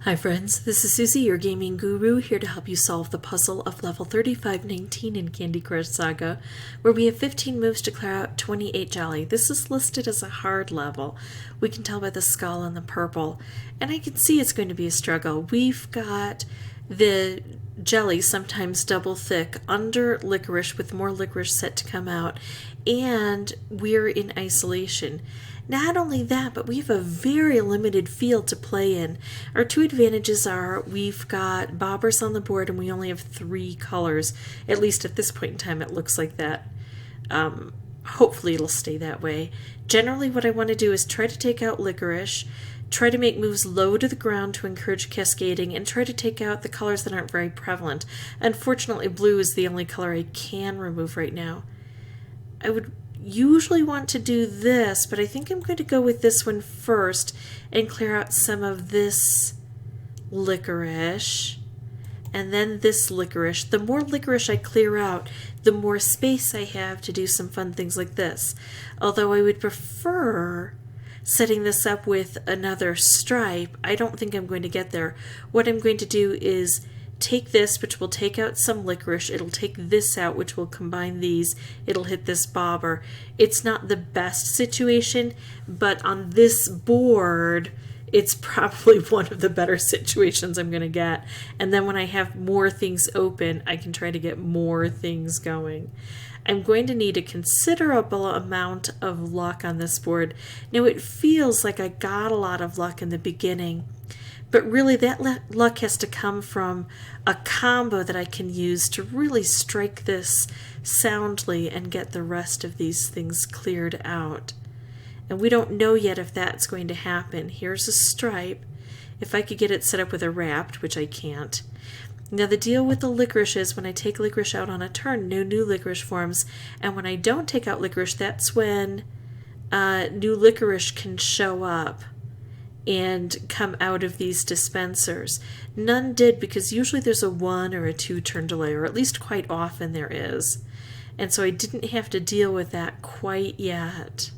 Hi friends, this is Susie, your gaming guru, here to help you solve the puzzle of level 3519 in Candy Crush Saga, where we have 15 moves to clear out 28 jelly. This is listed as a hard level. We can tell by the skull and the purple, and I can see it's going to be a struggle. We've got the jelly, sometimes double thick, under licorice with more licorice set to come out, and we're in isolation. Not only that, but we have a very limited field to play in. Our two advantages are we've got bobbers on the board and we only have 3 colors. At least at this point in time it looks like that. Hopefully it'll stay that way. Generally what I want to do is try to take out licorice, try to make moves low to the ground to encourage cascading, and try to take out the colors that aren't very prevalent. Unfortunately, blue is the only color I can remove right now. I would usually want to do this, but I think I'm going to go with this one first and clear out some of this licorice and then this licorice. The more licorice I clear out, the more space I have to do some fun things like this. Although I would prefer setting this up with another stripe. I don't think I'm going to get there. What I'm going to do is take this, which will take out some licorice. It'll take this out, which will combine these. It'll hit this bobber. It's not the best situation, but on this board, it's probably one of the better situations I'm going to get. And then when I have more things open, I can try to get more things going. I'm going to need a considerable amount of luck on this board. Now, it feels like I got a lot of luck in the beginning, but really that luck has to come from a combo that I can use to really strike this soundly and get the rest of these things cleared out. And we don't know yet if that's going to happen. Here's a stripe. If I could get it set up with a wrapped, which I can't. Now the deal with the licorice is when I take licorice out on a turn, no new licorice forms. And when I don't take out licorice, that's when new licorice can show up and come out of these dispensers. None did, because usually there's a 1 or a 2 turn delay, or at least quite often there is. And so I didn't have to deal with that quite yet.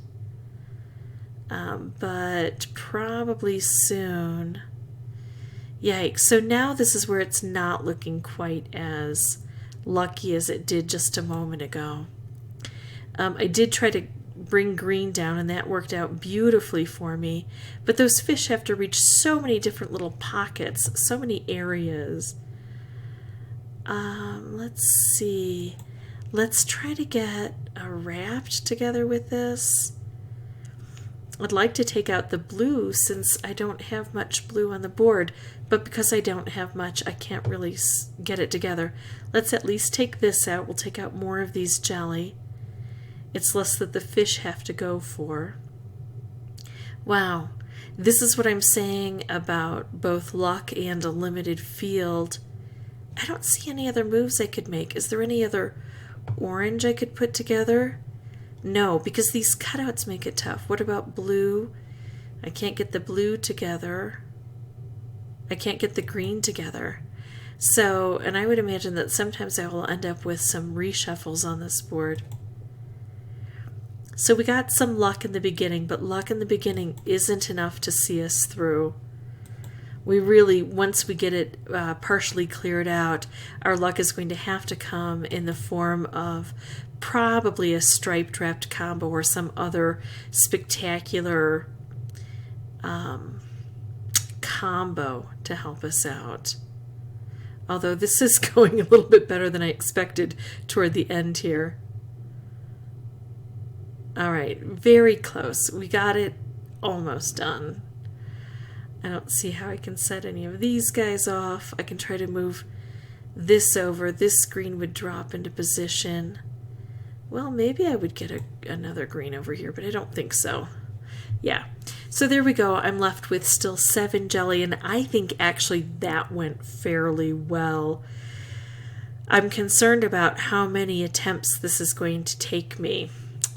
But probably soon. Yikes. So now this is where it's not looking quite as lucky as it did just a moment ago. I did try to bring green down, and that worked out beautifully for me. But those fish have to reach so many different little pockets, so many areas. Let's see. Let's try to get a wrapped together with this. I'd like to take out the blue since I don't have much blue on the board, but because I don't have much, I can't really get it together. Let's at least take this out. We'll take out more of these jelly. It's less that the fish have to go for. Wow, this is what I'm saying about both luck and a limited field. I don't see any other moves I could make. Is there any other orange I could put together? No, because these cutouts make it tough. What about blue? I can't get the blue together. I can't get the green together. So, and I would imagine that sometimes I will end up with some reshuffles on this board. So we got some luck in the beginning, but luck in the beginning isn't enough to see us through. We really, once we get it partially cleared out, our luck is going to have to come in the form of probably a striped wrapped combo or some other spectacular combo to help us out. Although this is going a little bit better than I expected toward the end here. All right, very close. We got it almost done. I don't see how I can set any of these guys off. I can try to move this over. This green would drop into position. Well, maybe I would get another green over here, but I don't think so. Yeah, so there we go. I'm left with still 7 jelly, and I think actually that went fairly well. I'm concerned about how many attempts this is going to take me.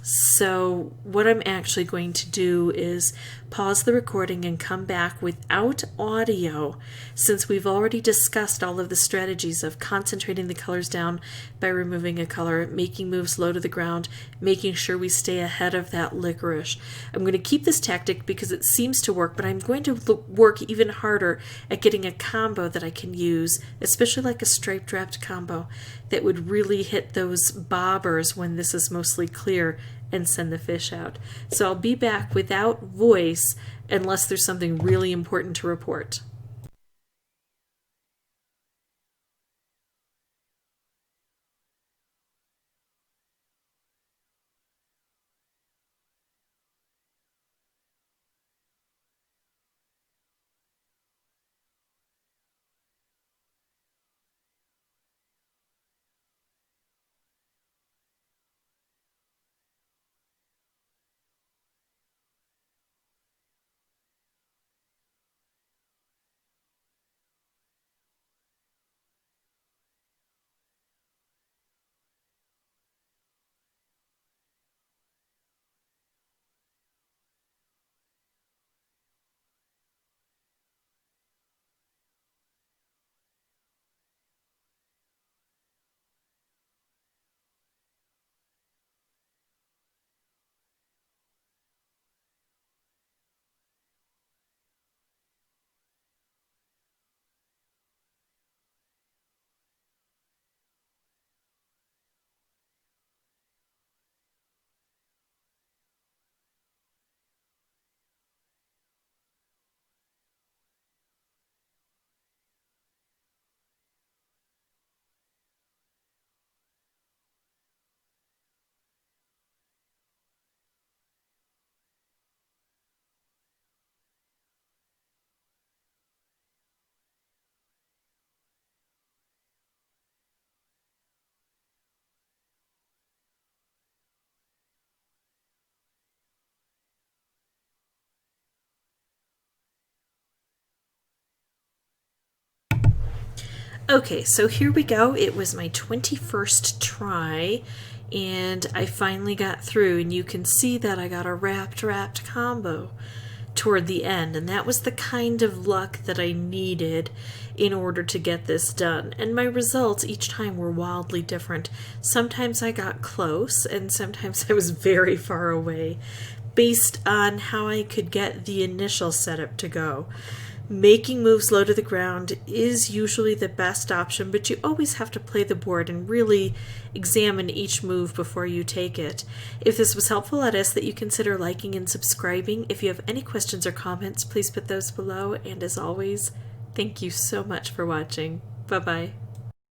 So what I'm actually going to do is pause the recording and come back without audio, since we've already discussed all of the strategies of concentrating the colors down by removing a color, making moves low to the ground, making sure we stay ahead of that licorice. I'm going to keep this tactic because it seems to work, but I'm going to work even harder at getting a combo that I can use, especially like a striped wrapped combo that would really hit those bobbers when this is mostly clear and send the fish out. So I'll be back without voice unless there's something really important to report. Okay, so here we go. It was my 21st try, and I finally got through, and you can see that I got a wrapped combo toward the end, and that was the kind of luck that I needed in order to get this done. And my results each time were wildly different. Sometimes I got close, and sometimes I was very far away, based on how I could get the initial setup to go. Making moves low to the ground is usually the best option, but you always have to play the board and really examine each move before you take it. If this was helpful, I'd ask that you consider liking and subscribing. If you have any questions or comments, please put those below. And as always, thank you so much for watching. Bye-bye.